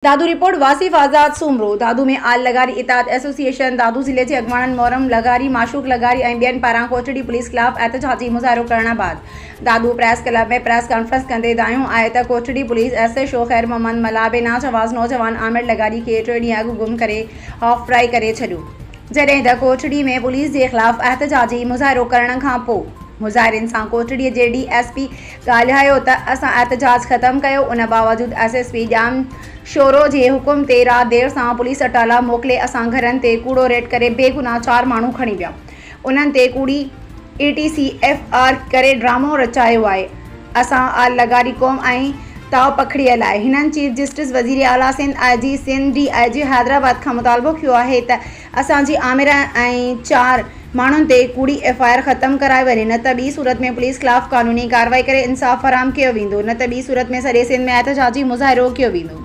दादू report Wasif आज़ाद सूमरो। दादू में आल लगारी इताद association दादू ज़िले के अॻवाणनि मोहरम लगारी माशूक लगारी ऐं ॿियनि पारां कोटड़ी पुलिस ख़िलाफ़ एहतजाजी मुज़ाहिरो करण बाद दादू प्रेस क्लब में प्रेस कॉन्फ्रेंस कंदे दायूं आहे त कोटड़ी पुलिस SHO ख़ैर मोहम्मद मलाबे नाचवाज़ नौजवान आमिर लगारी खे 3 ॾींहं अॻु गुम करे ऑफ फ्राई करे छॾियो, जॾहिं त कोटड़ी में पुलिस जे ख़िलाफ़ एहतजाजी मुज़ाहिरो करण खां पोइ मुज़ाहिरनि सां कोटड़ीअ जे DSP ॻाल्हायो त असां एहतजाज ख़त्म कयो। उन बावजूद SSP ॼाम शोरो जे हुकुम ते राति देर सां पुलिस अटाला मोकिले असां घरनि ते कूड़ो रेड करे बेगुनाह 4 माण्हू खणी विया। उन्हनि ते कूड़ी ETC FR करे ड्रामो रचायो आहे। असां आल लगारी क़ौम ऐं ताव पखड़ियल आहे। हिननि चीफ जस्टिस वज़ीर आला सिंध IG सिंध DIG हैदराबाद खां मुतालबो कयो आहे त असांजी आमिर ऐं 4 माण्हुनि ते कूड़ी FIR ख़त्म कराए वञे, न त ॿी सूरत में पुलिस ख़िलाफ़ कानूनी कार्रवाई करे इंसाफ़ फराहम कयो वेंदो, न त ॿी सूरत में सॼे सिंध में एहतजाजी मुज़ाहिरो कयो वेंदो।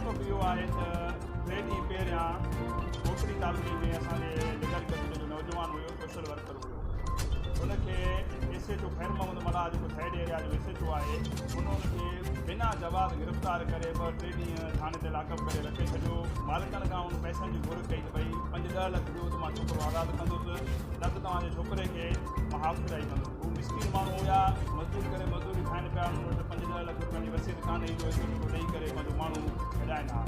मौक़ो आहे त 3 ॾींहं पहिरियां कोटड़ी तालुके में असांजे लिगारी कस्बे जो नौजवान हुयो, सोशल वर्कर हुयो। उनखे SHO ख़ैर मोहम्मद मला जेको थर्ड एरिया जो SHO आहे, उन्हनि बिना जवाब गिरफ़्तार करे 2-3 ॾींहं थाने ते लाकअप करे रखे छॾियो। मालिकनि खां उन पैसनि जी घुर कई त भई 5-10 लख ॾियो त मां छोकिरो आज़ादु कंदुसि, न त तव्हांजे छोकिरे खे मां हाफ़ फ्राई कंदुसि। हू मिस्किन माण्हू हुया, मज़दूरी करे मज़दूरी खाइनि पिया, उन्हनि वटि 5-10 लख रुपये जी रसीद कान्हे, जो SHO ॾेई करे पंहिंजो माण्हू छॾाइनि हा।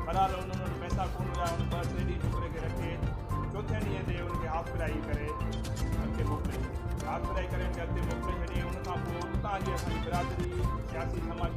बहरहाल उन्हनि वटि पैसा कोन हुया, उन 2-3 ॾींहं छोकिरे खे रखे 4थे ॾींहं ते उनखे हाफ़ फ्राई करे अॻिते मोकिले, हाफ़ फ्राई करे अॻिते मोकिले छॾी। उन खां पोइ उतां जी असांजी बिरादरी सियासी समाज